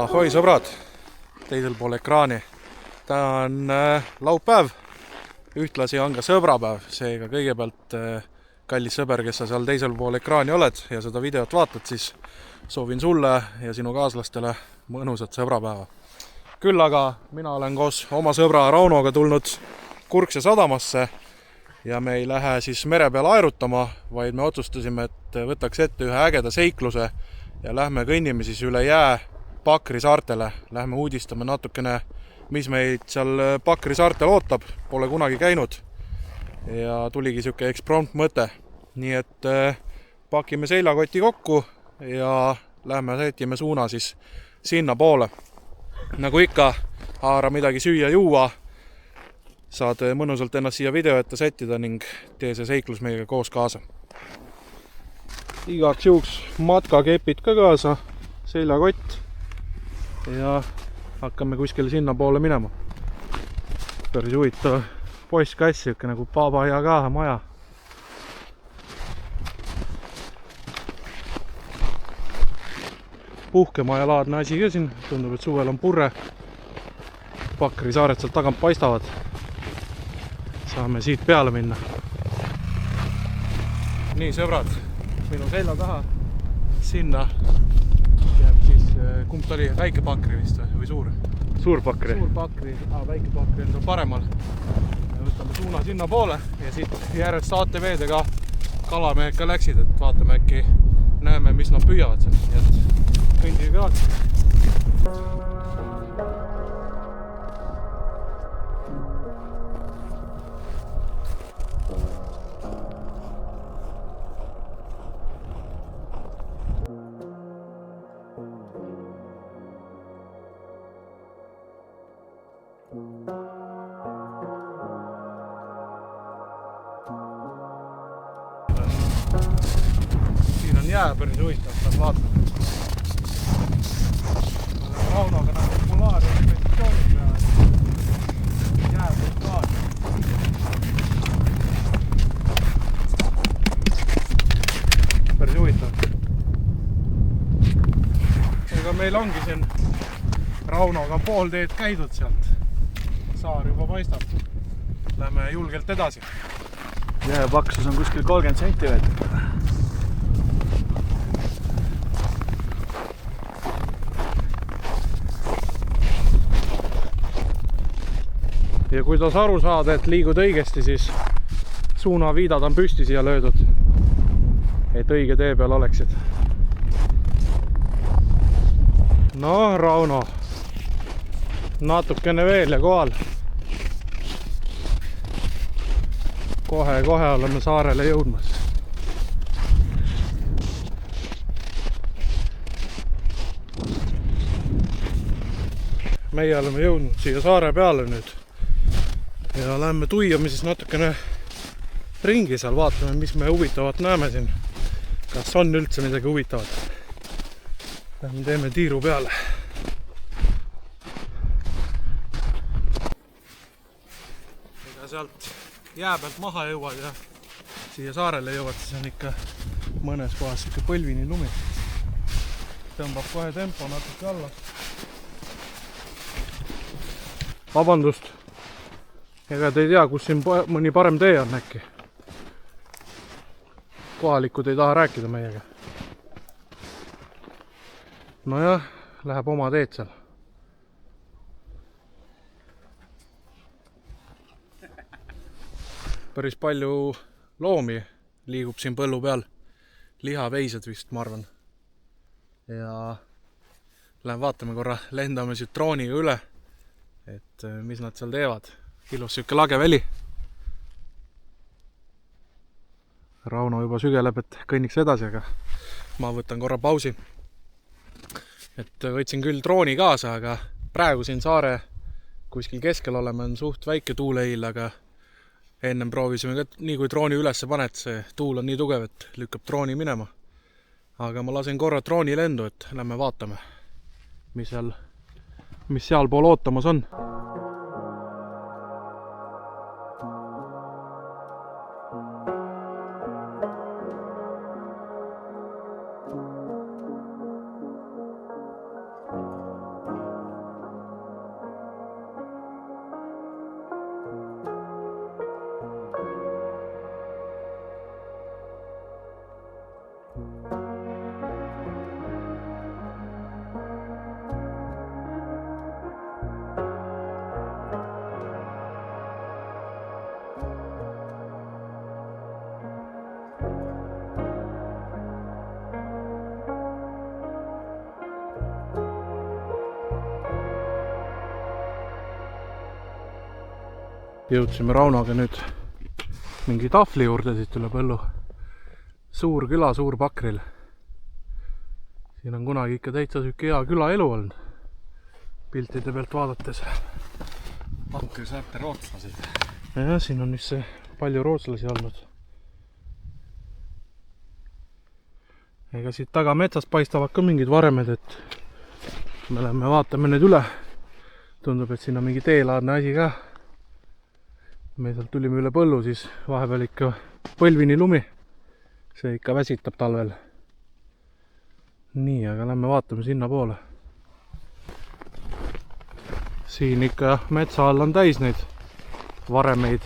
Ahoi sõbrad, teisel pool ekraani. Täna on laupäev, ühtlasi on ka sõbrapäev, seega kõigepealt kallis sõber, kes sa seal teisel pool ekraani oled ja seda videot vaatad, siis soovin sulle ja sinu kaaslastele mõnusat sõbrapäeva. Küll aga mina olen koos oma sõbra Raunoga tulnud Kurkse sadamasse ja me ei lähe siis mere peal aerutama, vaid me otsustasime, et võtaks ette ühe ägeda seikluse ja lähme kõnnime siis üle jää Pakri saartele. Lähme uudistame natukene, mis meid seal Pakri saartel ootab, pole kunagi käinud ja tuligi siuke eksprompt mõte. Nii et pakime seilakoti kokku ja lähme sätime suuna siis sinna poole. Nagu ikka, haara midagi süüa juua, saad mõnusalt ennast siia video ette sättida ning tee see seiklus meiega koos kaasa. Igaks juhuks matkakepid ka kaasa, seljakott ja hakkame kuskile sinna poole minema. Päris huvitav postkass, nagu Baba Yaga maja. Puhkemaja laadne asi ka siin, tundub, et suvel on purre. Pakri saared sealt tagant paistavad. Saame siit peale minna. Nii sõbrad, minu selja taha sinna jääb siis, kumb ta oli, väike Pakri vist või suur? Suur Pakri. Suur Pakri, väike Pakri on paremal. Võtame suuna sinna poole ja siit järjest saate veedega kalamehed ka läksid, et vaatame äkki näeme, mis nad püüavad seal. Nii et kõndige kaasa. Siin on jää päris huvitav, saab vaatama. Raunoga nagu polaari ekspeditsioonid peavad. Jää peab kaasa. Päris huvitav. Ega meil ongi siin Raunoga pool teed käidud sealt. Saar juba paistab. Lähme julgelt edasi. Jää paksus on kuskil 30 cm. Ja kuidas aru saada, et liigud õigesti, siis suunaviidad on püsti siia löödud, et õige tee peal oleksid. No, Rauno, natukene veel ja kohal. Kohe oleme saarele jõudmas. Meie oleme jõudnud siia saare peale nüüd ja lähme tuiame siis natukene ringi seal, vaatame, mis me huvitavat näeme siin. Kas on üldse midagi huvitavat? Lähme teeme tiiru peale. Ega sealt jää pealt maha jõuad ja siia saarele jõuad, siis on ikka mõnes kohas ikka põlvini lumi. Tõmbab kohe tempo natuke alla. Vabandust, ega te ei tea, kus siin mõni parem tee on äkki. Kohalikud ei taha rääkida meiega. Nojah, läheb oma teed seal. Päris palju loomi liigub siin põllu peal. Lihaveised vist, ma arvan. Ja lähen vaatame korra, lendame siit drooniga üle, et mis nad seal teevad. Ilus siuke lage väli. Rauno juba sügeleb, et kõnniks edasi, aga ma võtan korra pausi. Et võtsin küll drooni kaasa, aga praegu siin saare kuskil keskel oleme, on suht väike tuuleiil, aga ennem proovisime ka, nii kui drooni ülesse paned, see tuul on nii tugev, et lükkab drooni minema. Aga ma lasen korra drooni lendu, et lähme vaatame, mis seal pool ootamas on. Jõudsime Raunoga nüüd mingi tahvli juurde siit üle põllu. Suur küla, suur Pakril. Siin on kunagi ikka täitsa süke hea külaelu olnud. Piltide pealt vaadates. Pakri saate rootslased. Ja, siin on vist palju rootslasi olnud. Ega siit taga metsast paistavad ka mingid varemed, et me lähme vaatame need üle. Tundub, et siin on mingi teelaadne asi ka. Me sealt tulime üle põllu, siis vahepeal ikka põlvini lumi. See ikka väsitab talvel. Nii, aga lähme vaatame sinna poole. Siin ikka metsa all on täis neid varemeid.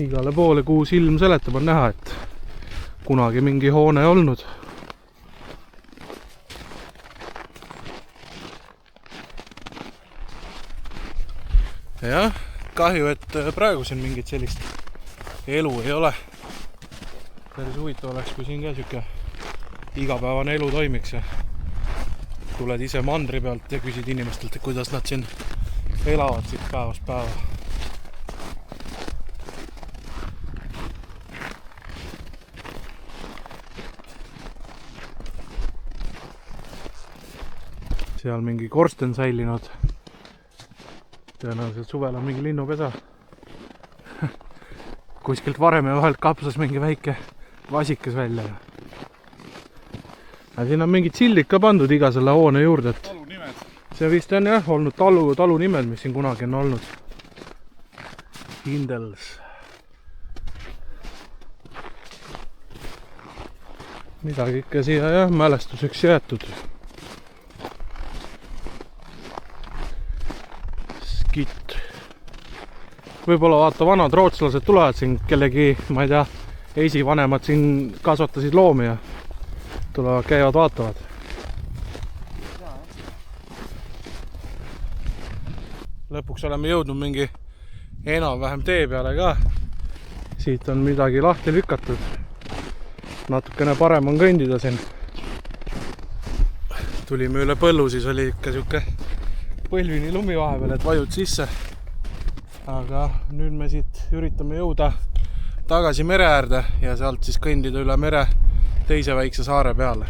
Igale poole, kuhu silm seletab, on näha, et kunagi mingi hoone olnud. Jah, kahju, et praegu siin mingit sellist elu ei ole. Päris huvitav oleks, kui siin ka siuke igapäevane elu toimiks ja tuled ise mandri pealt ja küsid inimestelt, kuidas nad siin elavad siit päevast päeva. Seal mingi korsten säilinud. Tõenäoliselt suvel on mingi linnupesa. Kuskilt vareme vahelt kapsas mingi väike vasikas välja. Ja siin on mingid sildid ka pandud iga selle hoone juurde. Talunimed. See vist on jah olnud talu nimed, mis siin kunagi on olnud. Hindels. Midagi ikka siia jah mälestuseks jäetud. Skit. Võib-olla vaata vanad rootslased tulevad siin kellegi, ma ei tea, esivanemad siin kasvatasid loomi ja tulevad, käivad, vaatavad. Lõpuks oleme jõudnud mingi enam-vähem tee peale ka. Siit on midagi lahti lükatud. Natukene parem on kõndida siin. Tulime üle põllu, siis oli ikka siuke põlvini lumi vahepeal, et vajud sisse. Aga nüüd me siit üritame jõuda tagasi mere äärde ja sealt siis kõndida üle mere teise väikse saare peale.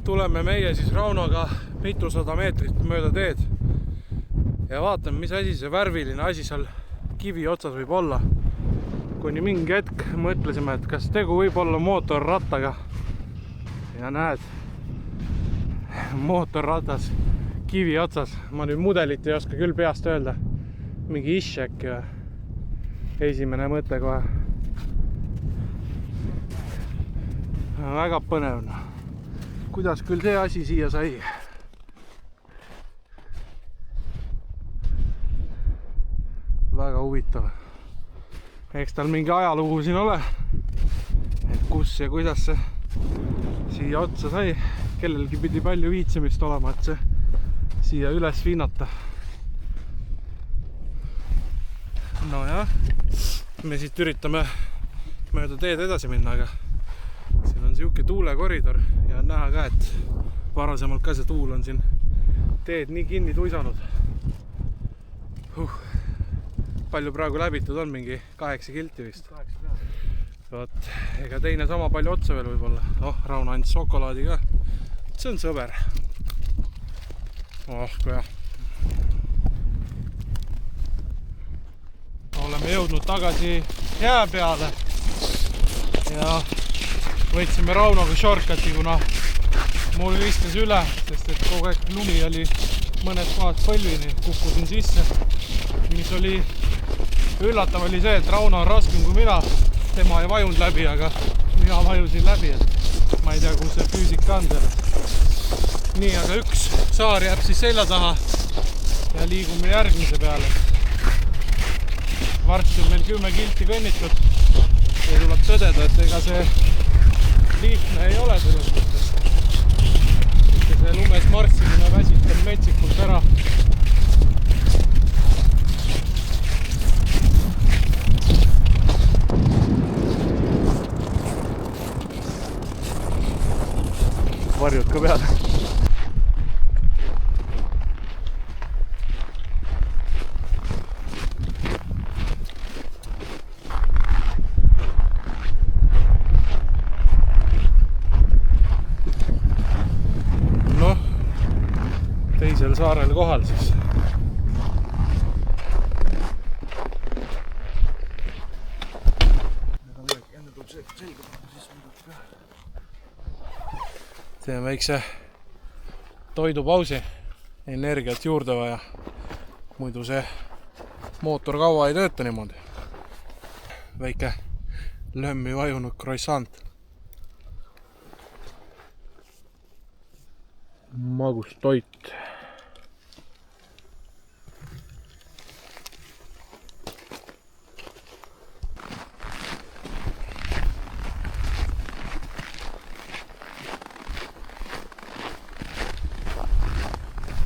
Tuleme meie siis Raunoga mitusada meetrit mööda teed ja vaatame, mis asi see värviline asi seal kivi otsas võib olla. Kuni mingi hetk mõtlesime, et kas tegu võib olla mootorrattaga. Ja näed, mootorratas kivi otsas. Ma nüüd mudelit ei oska küll peast öelda. Mingi Ishek ja esimene mõte kohe. Väga põnev. Kuidas küll see asi siia sai? Väga huvitav. Eks tal mingi ajalugu siin ole, et kus ja kuidas see siia otsa sai. Kellelgi pidi palju viitsimist olema, et see siia üles viinata. No jah, me siit üritame mööda teed edasi minna, aga siin on siuke tuulekoridor ja on näha ka, et varasemalt ka see tuul on siin teed nii kinni tuisanud. Palju praegu läbitud on, mingi 8 kilti vist. Vaat, ega teine sama palju otsa veel võib-olla. Rauno andis šokolaadi ka. See on sõber. Kui jah. Oleme jõudnud tagasi jää peale ja võtsime Raunoga shortcuti, kuna mul viskas üle, sest et kogu aeg lumi oli mõnes kohas põlvini, kukkusin sisse. Mis oli üllatav oli see, et Rauno on raskem kui mina. Tema ei vajunud läbi, aga mina vajusin läbi, et ma ei tea, kus see füüsika on selles. Nii, aga üks saar jääb siis selja taha ja liigume järgmise peale. Varsti on meil 10 kilti kõnnitud ja tuleb tõdeda, et ega see lihtne ei ole selles mõttes. See lumes marssimine väsitab metsikult ära. Varjud ka peale. teisel saarel kohal siis. Teeme väikse toidupausi, energiat juurde vaja. Muidu see mootor kaua ei tööta niimoodi. Väike lömmi vajunud croissant. Magus toit.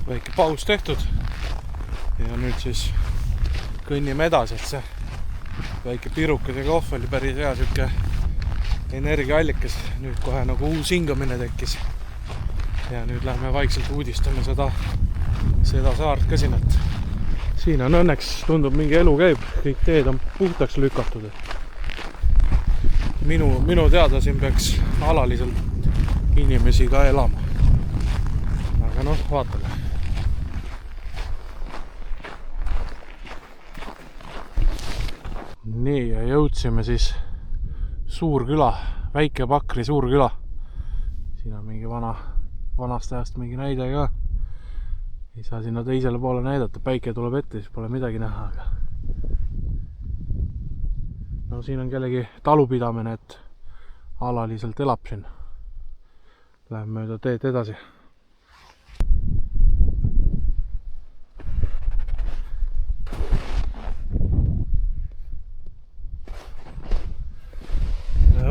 Väike paus tehtud ja nüüd siis kõnnime edasi, et see väike pirukas ja kohv oli päris hea süke energiaallikas. Nüüd kohe nagu uus hingamine tekkis ja nüüd lähme vaikselt uudistame seda saart ka siin, et siin on õnneks, tundub mingi elu käib, kõik teed on puhtaks lükatud. Minu teada siin peaks alaliselt inimesi ka elama, aga noh, vaatame. Nii, ja jõudsime siis Suurküla, Väike Pakri Suurküla. Siin on mingi vanast ajast mingi näide ka. Ei saa sinna teisele poole näidata, päike tuleb ette, siis pole midagi näha. Aga no siin on kellegi talupidamine, et alaliselt elab siin. Läheme mööda teed edasi.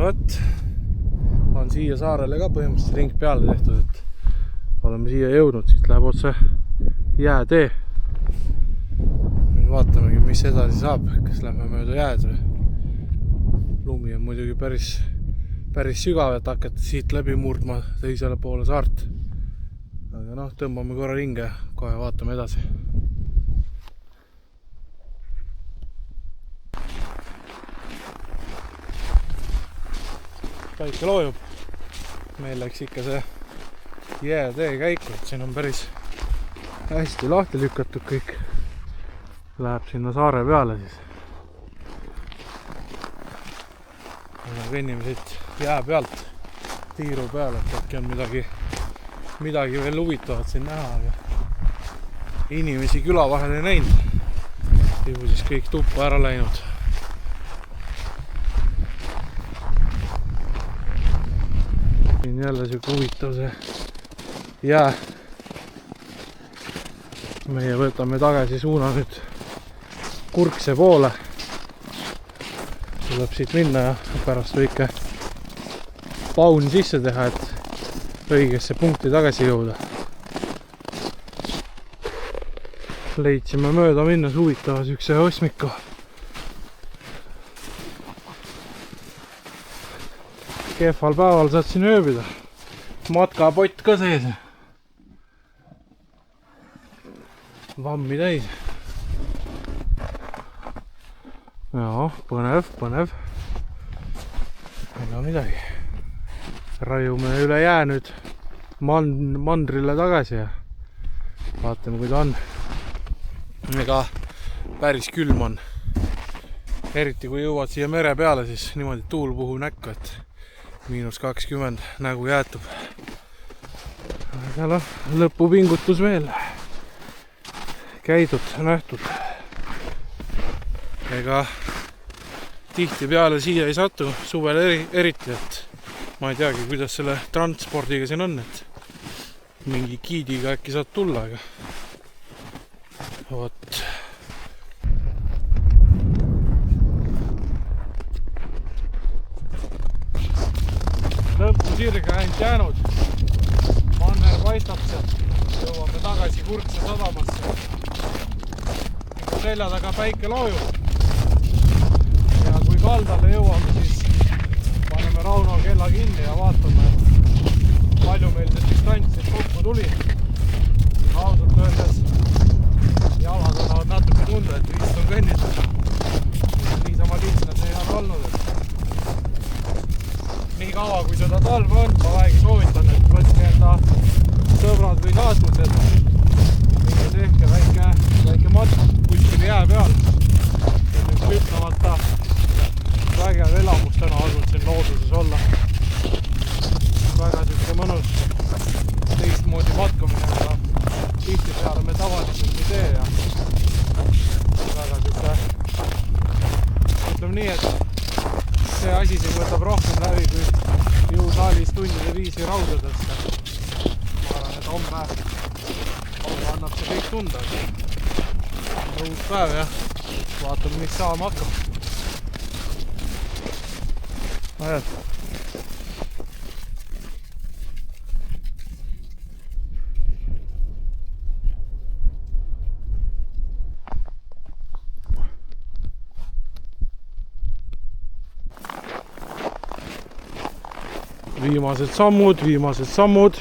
Võt, on siia saarele ka põhimõtteliselt ring peale tehtud, et oleme siia jõudnud, siit läheb otse jäätee. Nüüd vaatamegi, mis edasi saab, kas lähme mööda jääd või. Lumi on muidugi päris sügav, et hakata siit läbi murdma teisele poole saart. Aga noh, tõmbame korra ringe, kohe vaatame edasi. Päike loojub. Meil läks ikka see jäätee käiku, et siin on päris hästi lahti lükatud kõik. Läheb sinna saare peale siis. Kõnnime siit jää pealt tiiru peale, et äkki on midagi veel huvitavat siin näha, aga inimesi küla vahel ei näinud. Ju siis kõik tuppa ära läinud. Siin jälle siuke huvitav see jää. Meie võtame tagasi suuna nüüd Kurkse poole. Tuleb siit minna ja pärast võike paun sisse teha, et õigesse punkti tagasi jõuda. Leidsime mööda minnes huvitava siukse osmiku. Kehval päeval saad siin ööbida. Matkapott ka sees. Vammi täis. Jaa, põnev. Ega midagi. Raiume üle jää nüüd mandrile tagasi ja vaatame, kui ta on. Ega päris külm on. Eriti kui jõuad siia mere peale, siis niimoodi tuul puhub näkku, et -20 nägu jäätub. Aga lõpupingutus veel. Käidud, nähtud. Ega tihti peale siia ei satu, suvel eriti, et ma ei teagi, kuidas selle transpordiga siin on, et mingi giidiga äkki saad tulla, aga vot. Lõppu sirge ainult jäänud. Manner paistab sealt. Jõuame tagasi Kurkse sadamasse. Selja taga päike loojub. Ja kui kaldale jõuame, siis paneme Rauno kella kinni ja vaatame, palju meil see distants kokku tuli. Ausalt öeldes jalad annavad natuke tunda, et vist on kõnnitud. Niisama lihtsalt ei ole olnud. Nii kaua kui seda talve on, ma vähegi soovitan, et võtke enda sõbrad või kaaslased homme annab see kõik tunda. Uus päev ja vaatame, mis saama hakkab. Ajad. Viimased sammud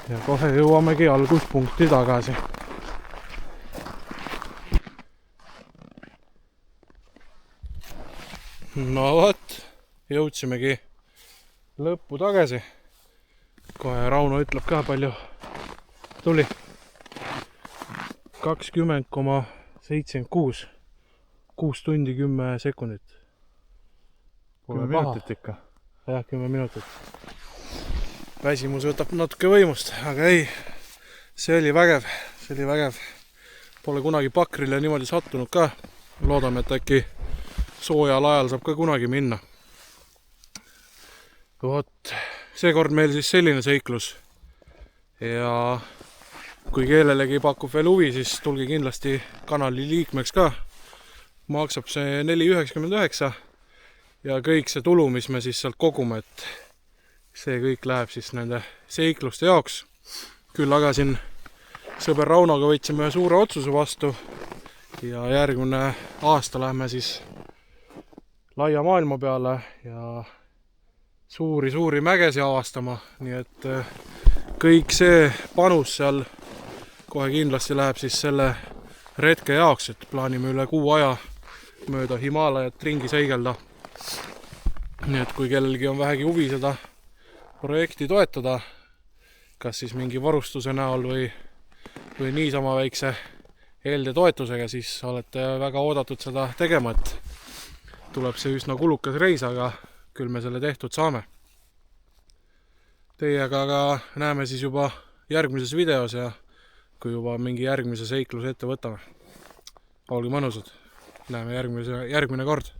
ja kohe jõuamegi alguspunkti tagasi. No vot, jõudsimegi lõppu tagasi. Kohe Rauno ütleb ka palju tuli. 20,76. 6 tundi 10 sekundit. Pole 10 minutit ikka. Jah, 10 minutit. Väsimus võtab natuke võimust, aga ei, see oli vägev. Pole kunagi pakrile niimoodi sattunud ka. Loodame, et äkki soojal ajal saab ka kunagi minna. Vot, seekord meil siis selline seiklus. Ja kui kellelegi pakub veel huvi, siis tulge kindlasti kanali liikmeks ka. Maksab see 4,99. Ja kõik see tulu, mis me siis sealt kogume, et see kõik läheb siis nende seikluste jaoks. Küll aga siin sõber Raunoga võtsime ühe suure otsuse vastu ja järgmine aasta lähme siis laia maailma peale ja suuri mägesi avastama. Nii et kõik see panus seal kohe kindlasti läheb siis selle retke jaoks, et plaanime üle kuu aja mööda Himaalajat ringi seigelda. Nii et kui kellelgi on vähegi huvi seda projekti toetada, kas siis mingi varustuse näol või niisama väikse eelde toetusega, siis olete väga oodatud seda tegema, et tuleb see üsna kulukas reis, aga küll me selle tehtud saame. Teiega aga näeme siis juba järgmises videos ja kui juba mingi järgmise seikluse ette võtame. Olge mõnusad, näeme järgmine kord.